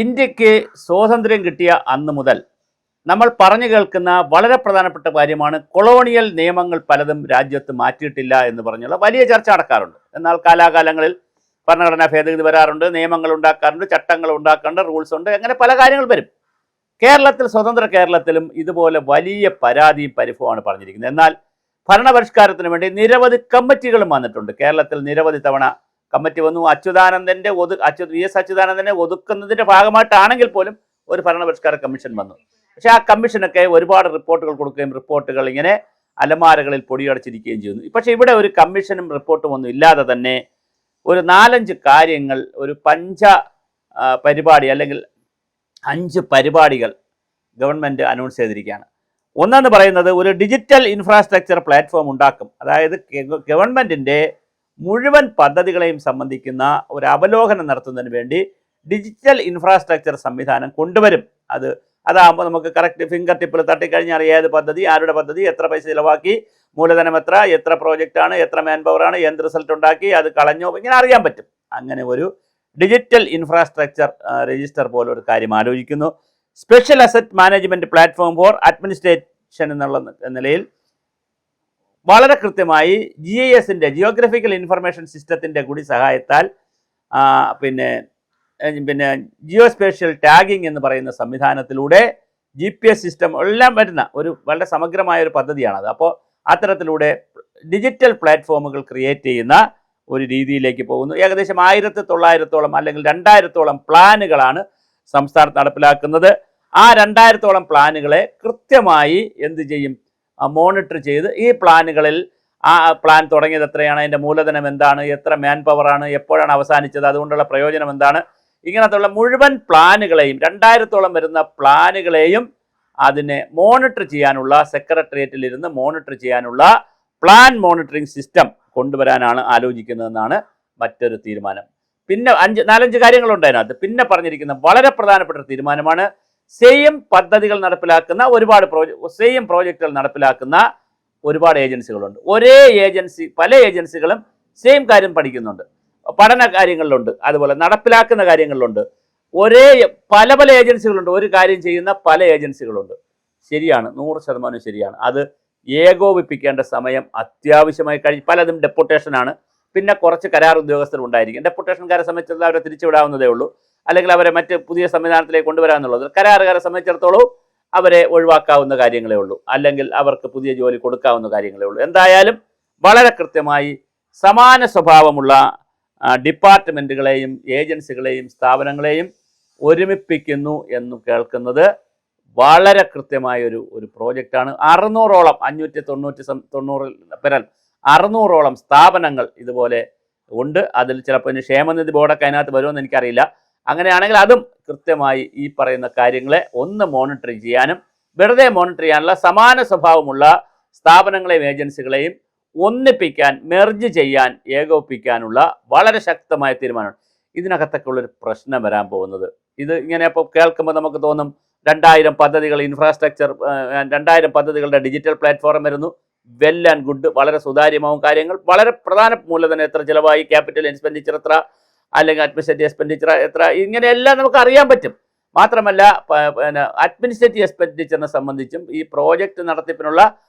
ഇന്ത്യക്ക് സ്വാതന്ത്ര്യം കിട്ടിയ അന്ന് മുതൽ നമ്മൾ പറഞ്ഞു കേൾക്കുന്ന വളരെ പ്രധാനപ്പെട്ട കാര്യമാണ് കൊളോണിയൽ നിയമങ്ങൾ പലതും രാജ്യത്ത് മാറ്റിയിട്ടില്ല എന്ന് പറഞ്ഞുള്ള വലിയ ചർച്ച നടക്കാറുണ്ട്. എന്നാൽ കാലാകാലങ്ങളിൽ ഭരണഘടനാ ഭേദഗതി വരാറുണ്ട്, നിയമങ്ങൾ ഉണ്ടാക്കാറുണ്ട്, ചട്ടങ്ങൾ ഉണ്ടാക്കാറുണ്ട്, റൂൾസ് ഉണ്ട്, അങ്ങനെ പല കാര്യങ്ങൾ വരും. കേരളത്തിൽ, സ്വതന്ത്ര കേരളത്തിലും ഇതുപോലെ വലിയ പരാതിയും പരിഭവമാണ് പറഞ്ഞിരിക്കുന്നത്. എന്നാൽ ഭരണപരിഷ്കാരത്തിന് വേണ്ടി നിരവധി കമ്മിറ്റികളും വന്നിട്ടുണ്ട്. കേരളത്തിൽ നിരവധി തവണ കമ്മിറ്റി വന്നു. വി എസ് അച്യുതാനന്ദനെ ഒതുക്കുന്നതിൻ്റെ ഭാഗമായിട്ടാണെങ്കിൽ പോലും ഒരു ഭരണപരിഷ്കാര കമ്മീഷൻ വന്നു. പക്ഷെ ആ കമ്മീഷനൊക്കെ ഒരുപാട് റിപ്പോർട്ടുകൾ കൊടുക്കുകയും റിപ്പോർട്ടുകൾ ഇങ്ങനെ അലമാരകളിൽ പൊടിയടച്ചിരിക്കുകയും ചെയ്യുന്നു. പക്ഷേ ഇവിടെ ഒരു കമ്മീഷനും റിപ്പോർട്ടും ഒന്നും ഇല്ലാതെ തന്നെ ഒരു 4-5 കാര്യങ്ങൾ, ഒരു പരിപാടി അല്ലെങ്കിൽ 5 പരിപാടികൾ ഗവൺമെൻറ് അനൗൺസ് ചെയ്തിരിക്കുകയാണ്. ഒന്നെന്ന് പറയുന്നത് ഒരു ഡിജിറ്റൽ ഇൻഫ്രാസ്ട്രക്ചർ പ്ലാറ്റ്ഫോം ഉണ്ടാക്കും. അതായത് ഗവൺമെൻറ്റിൻ്റെ മുഴുവൻ പദ്ധതികളെയും സംബന്ധിക്കുന്ന ഒരു അവലോകനം നടത്തുന്നതിന് വേണ്ടി ഡിജിറ്റൽ ഇൻഫ്രാസ്ട്രക്ചർ സംവിധാനം കൊണ്ടുവരും. അതാകുമ്പോൾ നമുക്ക് കറക്റ്റ് ഫിംഗർ ടിപ്പിൽ തട്ടിക്കഴിഞ്ഞാൽ ഏത് പദ്ധതി, ആരുടെ പദ്ധതി, എത്ര പൈസ ചിലവാക്കി, മൂലധനം എത്ര പ്രോജക്റ്റാണ്, എത്ര മാൻ പവറാണ്, എന്ത് റിസൾട്ട് ഉണ്ടാക്കി, അത് കളഞ്ഞോ, ഇങ്ങനെ അറിയാൻ പറ്റും. അങ്ങനെ ഒരു ഡിജിറ്റൽ ഇൻഫ്രാസ്ട്രക്ചർ രജിസ്റ്റർ പോലെ ഒരു കാര്യം ആലോചിക്കുന്നു. Special asset management platform for administration എന്നുള്ള നിലയിൽ വളരെ കൃത്യമായി GIS-ൻ്റെ ജിയോഗ്രഫിക്കൽ ഇൻഫർമേഷൻ സിസ്റ്റത്തിൻ്റെ കൂടി സഹായത്താൽ പിന്നെ ജിയോസ്പേഷ്യൽ ടാഗിംഗ് എന്ന് പറയുന്ന സംവിധാനത്തിലൂടെ GPS സിസ്റ്റം എല്ലാം വരുന്ന ഒരു വളരെ സമഗ്രമായ ഒരു പദ്ധതിയാണത്. അപ്പോൾ അത്തരത്തിലൂടെ ഡിജിറ്റൽ പ്ലാറ്റ്ഫോമുകൾ ക്രിയേറ്റ് ചെയ്യുന്ന ഒരു രീതിയിലേക്ക് പോകുന്നു. ഏകദേശം 1900-ഓളം അല്ലെങ്കിൽ 2000-ഓളം പ്ലാനുകളാണ് സംസ്ഥാനത്ത് നടപ്പിലാക്കുന്നത്. ആ 2000-ഓളം പ്ലാനുകളെ കൃത്യമായി എന്ത് ചെയ്യും, മോണിറ്റർ ചെയ്ത് ഈ പ്ലാനുകളിൽ ആ പ്ലാൻ തുടങ്ങിയത് എത്രയാണ്, അതിൻ്റെ മൂലധനം എന്താണ്, എത്ര മാൻ പവറാണ്, എപ്പോഴാണ് അവസാനിച്ചത്, അതുകൊണ്ടുള്ള പ്രയോജനം എന്താണ്, ഇങ്ങനത്തുള്ള മുഴുവൻ പ്ലാനുകളെയും 2000-ഓളം വരുന്ന പ്ലാനുകളെയും അതിനെ മോണിറ്റർ ചെയ്യാനുള്ള, സെക്രട്ടേറിയറ്റിലിരുന്ന് മോണിറ്റർ ചെയ്യാനുള്ള പ്ലാൻ മോണിറ്ററിംഗ് സിസ്റ്റം കൊണ്ടുവരാനാണ് ആലോചിക്കുന്നതെന്നാണ് മറ്റൊരു തീരുമാനം. പിന്നെ 4-5 കാര്യങ്ങളുണ്ട് അതിനകത്ത്. പിന്നെ പറഞ്ഞിരിക്കുന്ന വളരെ പ്രധാനപ്പെട്ട ഒരു തീരുമാനമാണ് സെയിം പദ്ധതികൾ നടപ്പിലാക്കുന്ന സെയിം പ്രോജക്റ്റുകൾ നടപ്പിലാക്കുന്ന ഒരുപാട് ഏജൻസികളുണ്ട്. പല ഏജൻസികളും സെയിം കാര്യം പഠിക്കുന്നുണ്ട്, പഠന കാര്യങ്ങളിലുണ്ട്, അതുപോലെ നടപ്പിലാക്കുന്ന കാര്യങ്ങളിലുണ്ട്. പല ഏജൻസികളുണ്ട്, ഒരു കാര്യം ചെയ്യുന്ന പല ഏജൻസികളുണ്ട്. ശരിയാണ്, 100% ശരിയാണ്. അത് ഏകോപിപ്പിക്കേണ്ട സമയം അത്യാവശ്യമായി പലതും ഡെപ്യൂട്ടേഷനാണ്. പിന്നെ കുറച്ച് കരാർ ഉദ്യോഗസ്ഥർ ഉണ്ടായിരിക്കും. ഡെപ്യൂട്ടേഷൻകാരെ സംബന്ധിച്ചിടത്തോളം അവരെ തിരിച്ചുവിടാവുന്നതേ ഉള്ളൂ, അല്ലെങ്കിൽ അവരെ മറ്റ് പുതിയ സംവിധാനത്തിലേക്ക് കൊണ്ടുവരാമെന്നുള്ളത്. കരാറുകാരെ സംബന്ധിച്ചിടത്തോളം അവരെ ഒഴിവാക്കാവുന്ന കാര്യങ്ങളേ ഉള്ളൂ, അല്ലെങ്കിൽ അവർക്ക് പുതിയ ജോലി കൊടുക്കാവുന്ന കാര്യങ്ങളേ ഉള്ളൂ. എന്തായാലും വളരെ കൃത്യമായി സമാന സ്വഭാവമുള്ള ഡിപ്പാർട്ട്മെൻറ്റുകളെയും ഏജൻസികളെയും സ്ഥാപനങ്ങളെയും ഒരുമിപ്പിക്കുന്നു എന്ന് കേൾക്കുന്നത് വളരെ കൃത്യമായൊരു പ്രോജക്റ്റാണ്. 600-ഓളം 600-ഓളം സ്ഥാപനങ്ങൾ ഇതുപോലെ ഉണ്ട്. അതിൽ ചിലപ്പോൾ ക്ഷേമനിധി ബോർഡൊക്കെ അതിനകത്ത് വരുമെന്ന് എനിക്കറിയില്ല. അങ്ങനെയാണെങ്കിൽ അതും കൃത്യമായി ഈ പറയുന്ന കാര്യങ്ങളെ ഒന്ന് മോണിറ്റർ ചെയ്യാനും വെറുതെ മോണിറ്റർ ചെയ്യാനുള്ള സമാന സ്വഭാവമുള്ള സ്ഥാപനങ്ങളെയും ഏജൻസികളെയും ഒന്നിപ്പിക്കാൻ, മെർജ് ചെയ്യാൻ, ഏകോപിപ്പിക്കാനുള്ള വളരെ ശക്തമായ തീരുമാനമാണ്. ഇതിനകത്തൊക്കെ ഉള്ളൊരു പ്രശ്നം വരാൻ പോകുന്നത്, ഇത് ഇങ്ങനെ ഇപ്പോൾ കേൾക്കുമ്പോൾ നമുക്ക് തോന്നും 2000 പദ്ധതികൾ, 2000 പദ്ധതികളുടെ ഡിജിറ്റൽ പ്ലാറ്റ്ഫോം വരുന്നു, വെൽ ആൻഡ് ഗുഡ്, വളരെ സുതാര്യമാവും കാര്യങ്ങൾ. വളരെ പ്രധാന മൂലധനം എത്ര ചിലവായി, ക്യാപിറ്റൽ എക്സ്പെൻഡിച്ചർ എത്ര, അല്ലെങ്കിൽ അഡ്മിനിസ്ട്രേറ്റീവ് എക്സ്പെൻഡിച്ചർ എത്ര, ഇങ്ങനെയെല്ലാം നമുക്ക് അറിയാൻ പറ്റും. മാത്രമല്ല അഡ്മിനിസ്ട്രേറ്റീവ് എക്സ്പെൻഡിച്ചറിനെ സംബന്ധിച്ചും ഈ പ്രോജക്റ്റ് നടത്തിപ്പിനുള്ള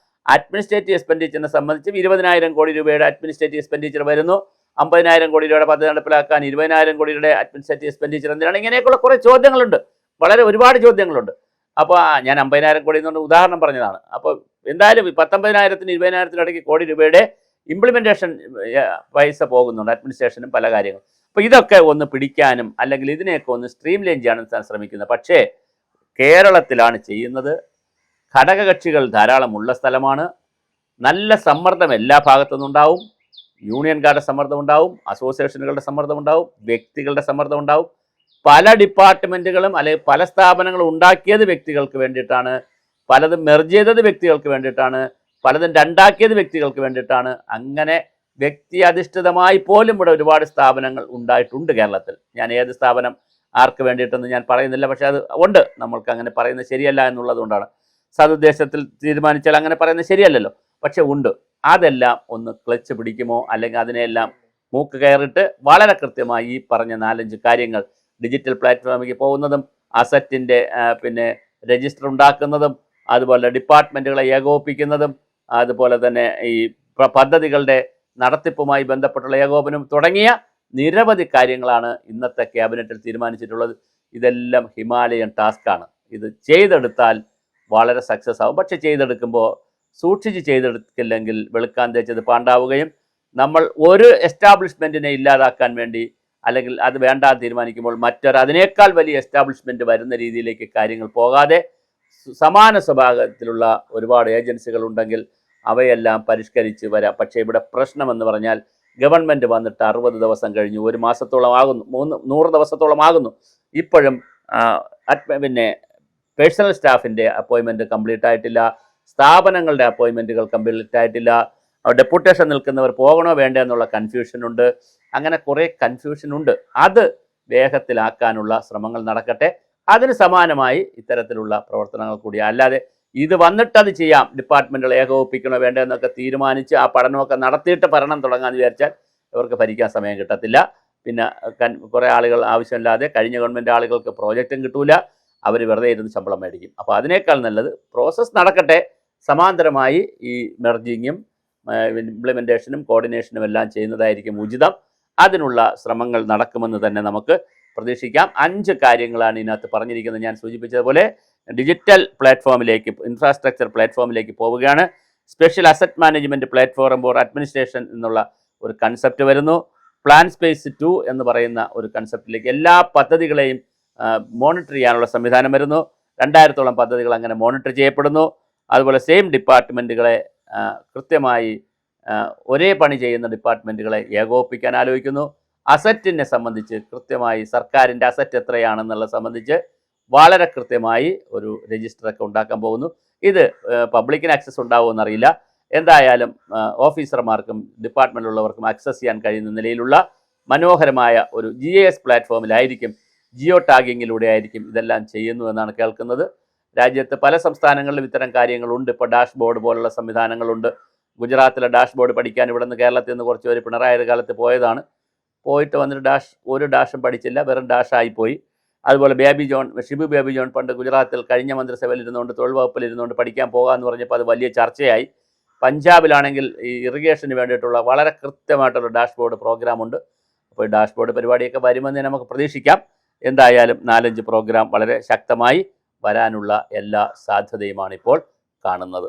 അഡ്മിനിസ്ട്രേറ്റീവ് എക്സ്പെൻഡിച്ചറിനെ സംബന്ധിച്ചും 20,000 കോടി രൂപയുടെ അഡ്മിനിസ്ട്രേറ്റീവ് എക്സ്പെൻഡിച്ചർ വരുന്നു. 50,000 കോടി രൂപയുടെ പദ്ധതി നടപ്പിലാക്കാൻ 20,000 കോടി രൂപയുടെ അഡ്മിനിസ്ട്രേറ്റീവ് എക്സ്പെൻഡിച്ചർ എന്തിനാണ്? ഇങ്ങനെയൊക്കെയുള്ള കുറേ ചോദ്യങ്ങളുണ്ട്, ഒരുപാട് ചോദ്യങ്ങളുണ്ട്. അപ്പോൾ ഞാൻ 50,000 കോടി എന്നുകൊണ്ട് ഉദാഹരണം പറഞ്ഞതാണ്. അപ്പോൾ എന്തായാലും 19,000-നും 20,000-നും ഇടയ്ക്ക് കോടി രൂപയുടെ ഇംപ്ലിമെൻറ്റേഷൻ പൈസ പോകുന്നുണ്ട്, അഡ്മിനിസ്ട്രേഷനും പല കാര്യങ്ങളും. അപ്പോൾ ഇതൊക്കെ ഒന്ന് പിടിക്കാനും അല്ലെങ്കിൽ ഇതിനെയൊക്കെ ഒന്ന് സ്ട്രീം ലൈൻ ചെയ്യാനും ശ്രമിക്കുന്നത്. പക്ഷേ കേരളത്തിലാണ് ചെയ്യുന്നത്. ഘടകകക്ഷികൾ ധാരാളമുള്ള സ്ഥലമാണ്. നല്ല സമ്മർദ്ദം എല്ലാ ഭാഗത്തു നിന്നുണ്ടാവും. യൂണിയൻകാരുടെ സമ്മർദ്ദം ഉണ്ടാവും, അസോസിയേഷനുകളുടെ സമ്മർദ്ദം ഉണ്ടാവും, വ്യക്തികളുടെ സമ്മർദ്ദം ഉണ്ടാവും. പല ഡിപ്പാർട്ട്മെൻറ്റുകളും അല്ലെങ്കിൽ പല സ്ഥാപനങ്ങളും ഉണ്ടാക്കിയത് വ്യക്തികൾക്ക് വേണ്ടിയിട്ടാണ്, പലതും മെർജ് ചെയ്തത് വ്യക്തികൾക്ക് വേണ്ടിയിട്ടാണ്, പലതും രണ്ടാക്കിയത് വ്യക്തികൾക്ക് വേണ്ടിയിട്ടാണ്. അങ്ങനെ വ്യക്തി അധിഷ്ഠിതമായി പോലും ഇവിടെ ഒരുപാട് സ്ഥാപനങ്ങൾ ഉണ്ടായിട്ടുണ്ട് കേരളത്തിൽ. ഞാൻ ഏത് സ്ഥാപനം ആർക്ക് വേണ്ടിയിട്ടെന്ന് ഞാൻ പറയുന്നില്ല, പക്ഷേ അത് ഉണ്ട്. നമ്മൾക്ക് അങ്ങനെ പറയുന്നത് ശരിയല്ല എന്നുള്ളത് കൊണ്ടാണ്. സതുദ്ദേശത്തിൽ തീരുമാനിച്ചാൽ അങ്ങനെ പറയുന്നത് ശരിയല്ലല്ലോ, പക്ഷെ ഉണ്ട്. അതെല്ലാം ഒന്ന് ക്ലച്ച് പിടിക്കുമോ, അല്ലെങ്കിൽ അതിനെല്ലാം മൂക്ക് കയറിയിട്ട് വളരെ കൃത്യമായി ഈ പറഞ്ഞ 4-5 കാര്യങ്ങൾ ഡിജിറ്റൽ പ്ലാറ്റ്ഫോമിലേക്ക് പോകുന്നതും അസറ്റിൻ്റെ പിന്നെ രജിസ്റ്റർ ഉണ്ടാക്കുന്നതും അതുപോലെ ഡിപ്പാർട്ട്മെൻറ്റുകളെ ഏകോപിപ്പിക്കുന്നതും അതുപോലെ തന്നെ ഈ പദ്ധതികളുടെ നടത്തിപ്പുമായി ബന്ധപ്പെട്ടുള്ള ഏകോപനം തുടങ്ങിയ നിരവധി കാര്യങ്ങളാണ് ഇന്നത്തെ ക്യാബിനറ്റിൽ തീരുമാനിച്ചിട്ടുള്ളത്. ഇതെല്ലാം ഹിമാലയൻ ടാസ്ക്കാണ്. ഇത് ചെയ്തെടുത്താൽ വളരെ സക്സസ് ആവും. പക്ഷെ ചെയ്തെടുക്കുമ്പോൾ സൂക്ഷിച്ച് ചെയ്തെടുക്കില്ലെങ്കിൽ വെളുക്കാൻ തേച്ചത് പാണ്ടാവുകയും നമ്മൾ ഒരു എസ്റ്റാബ്ലിഷ്മെൻറ്റിനെ ഇല്ലാതാക്കാൻ വേണ്ടി അല്ലെങ്കിൽ അത് വേണ്ടാന്ന് തീരുമാനിക്കുമ്പോൾ അതിനേക്കാൾ വലിയ എസ്റ്റാബ്ലിഷ്മെൻറ്റ് വരുന്ന രീതിയിലേക്ക് കാര്യങ്ങൾ പോകാതെ സമാന സ്വഭാവത്തിലുള്ള ഒരുപാട് ഏജൻസികൾ ഉണ്ടെങ്കിൽ അവയെല്ലാം പരിഷ്കരിച്ച് വരാം. പക്ഷേ ഇവിടെ പ്രശ്നമെന്ന് പറഞ്ഞാൽ ഗവൺമെൻറ് വന്നിട്ട് 60 ദിവസം കഴിഞ്ഞു, 1 മാസത്തോളം ആകുന്നു, 100 ദിവസത്തോളം ആകുന്നു. ഇപ്പോഴും പിന്നെ പേഴ്സണൽ സ്റ്റാഫിൻ്റെ അപ്പോയിൻമെൻറ്റ് കംപ്ലീറ്റ് ആയിട്ടില്ല, സ്ഥാപനങ്ങളുടെ അപ്പോയിൻമെൻറ്റുകൾ കംപ്ലീറ്റ് ആയിട്ടില്ല, ഡെപ്യൂട്ടേഷൻ നിൽക്കുന്നവർ പോകണോ വേണ്ടേ എന്നുള്ള കൺഫ്യൂഷനുണ്ട്. അങ്ങനെ കുറേ കൺഫ്യൂഷനുണ്ട്. അത് വേഗത്തിലാക്കാനുള്ള ശ്രമങ്ങൾ നടക്കട്ടെ. അതിന് സമാനമായി ഇത്തരത്തിലുള്ള പ്രവർത്തനങ്ങൾ കൂടി, അല്ലാതെ ഇത് വന്നിട്ടത് ചെയ്യാം, ഡിപ്പാർട്ട്മെൻറ്റുകൾ ഏകോപിപ്പിക്കണോ വേണ്ടോ എന്നൊക്കെ തീരുമാനിച്ച് ആ പഠനമൊക്കെ നടത്തിയിട്ട് ഭരണം തുടങ്ങാമെന്ന് വിചാരിച്ചാൽ ഇവർക്ക് ഭരിക്കാൻ സമയം കിട്ടത്തില്ല. പിന്നെ കുറേ ആളുകൾ ആവശ്യമില്ലാതെ, കഴിഞ്ഞ ഗവൺമെൻറ് ആളുകൾക്ക് പ്രോജക്റ്റും കിട്ടൂല, അവർ വെറുതെ ഇരുന്ന് ശമ്പളം മേടിക്കും. അപ്പോൾ അതിനേക്കാൾ നല്ലത് പ്രോസസ്സ് നടക്കട്ടെ, സമാന്തരമായി ഈ മെർജിങ്ങും ഇംപ്ലിമെൻറ്റേഷനും കോർഡിനേഷനും എല്ലാം ചെയ്യുന്നതായിരിക്കും ഉചിതം. അതിനുള്ള ശ്രമങ്ങൾ നടക്കുമെന്ന് തന്നെ നമുക്ക് പ്രതീക്ഷിക്കാം. 5 കാര്യങ്ങളാണ് ഇതിനകത്ത് പറഞ്ഞിരിക്കുന്നത്. ഞാൻ സൂചിപ്പിച്ചതുപോലെ ഡിജിറ്റൽ പ്ലാറ്റ്ഫോമിലേക്ക്, ഇൻഫ്രാസ്ട്രക്ചർ പ്ലാറ്റ്ഫോമിലേക്ക് പോവുകയാണ്. Special asset management platform for administration എന്നുള്ള ഒരു കൺസെപ്റ്റ് വരുന്നു. പ്ലാൻ സ്പേസ് 2 എന്ന് പറയുന്ന ഒരു കൺസെപ്റ്റിലേക്ക് എല്ലാ പദ്ധതികളെയും മോണിറ്റർ ചെയ്യാനുള്ള സംവിധാനം വരുന്നു. 2000-ഓളം പദ്ധതികൾ അങ്ങനെ മോണിറ്റർ ചെയ്യപ്പെടുന്നു. അതുപോലെ സെയിം ഡിപ്പാർട്ട്മെൻറ്റുകളെ കൃത്യമായി ഒരേ പണി ചെയ്യുന്ന ഡിപ്പാർട്ട്മെൻറ്റുകളെ ഏകോപിപ്പിക്കാൻ ആലോചിക്കുന്നു. അസറ്റിനെ സംബന്ധിച്ച് കൃത്യമായി സർക്കാരിൻ്റെ അസറ്റ് എത്രയാണെന്നുള്ളത് സംബന്ധിച്ച് വളരെ കൃത്യമായി ഒരു രജിസ്റ്ററൊക്കെ ഉണ്ടാക്കാൻ പോകുന്നു. ഇത് പബ്ലിക്കിന് ആക്സസ് ഉണ്ടാവുമെന്നറിയില്ല. എന്തായാലും ഓഫീസർമാർക്കും ഡിപ്പാർട്ട്മെൻറ്റിലുള്ളവർക്കും ആക്സസ് ചെയ്യാൻ കഴിയുന്ന നിലയിലുള്ള മനോഹരമായ ഒരു GIS പ്ലാറ്റ്ഫോമിലായിരിക്കും, ജിയോ ടാഗിങ്ങിലൂടെ ആയിരിക്കും ഇതെല്ലാം ചെയ്യുന്നു എന്നാണ് കേൾക്കുന്നത്. രാജ്യത്ത് പല സംസ്ഥാനങ്ങളിലും ഇത്തരം കാര്യങ്ങളുണ്ട്. ഇപ്പോൾ ഡാഷ്ബോർഡ് പോലുള്ള സംവിധാനങ്ങളുണ്ട്. ഗുജറാത്തിലെ ഡാഷ്ബോർഡ് പഠിക്കാൻ ഇവിടെ നിന്ന് കേരളത്തിൽ നിന്ന് കുറച്ച് പേര് പിണറായി കാലത്ത് പോയതാണ്. പോയിട്ട് വന്നിട്ട് ഒരു ഡാഷും പഠിച്ചില്ല, വെറും ഡാഷായിപ്പോയി. അതുപോലെ ഷിബു ബേബി ജോൺ പണ്ട് ഗുജറാത്തിൽ കഴിഞ്ഞ മന്ത്രിസഭയിൽ ഇരുന്നുകൊണ്ട്, തൊഴിൽ വകുപ്പിൽ ഇരുന്നുകൊണ്ട് പഠിക്കാൻ പോകാമെന്ന് പറഞ്ഞപ്പോൾ അത് വലിയ ചർച്ചയായി. പഞ്ചാബിലാണെങ്കിൽ ഈ ഇറിഗേഷന് വേണ്ടിയിട്ടുള്ള വളരെ കൃത്യമായിട്ടുള്ള ഡാഷ്ബോർഡ് പ്രോഗ്രാമുണ്ട്. അപ്പോൾ ഈ ഡാഷ്ബോർഡ് പരിപാടിയൊക്കെ വരുമെന്ന് നമുക്ക് പ്രതീക്ഷിക്കാം. എന്തായാലും 4-5 പ്രോഗ്രാം വളരെ ശക്തമായി വരാനുള്ള എല്ലാ സാധ്യതയുമാണ് ഇപ്പോൾ കാണുന്നത്.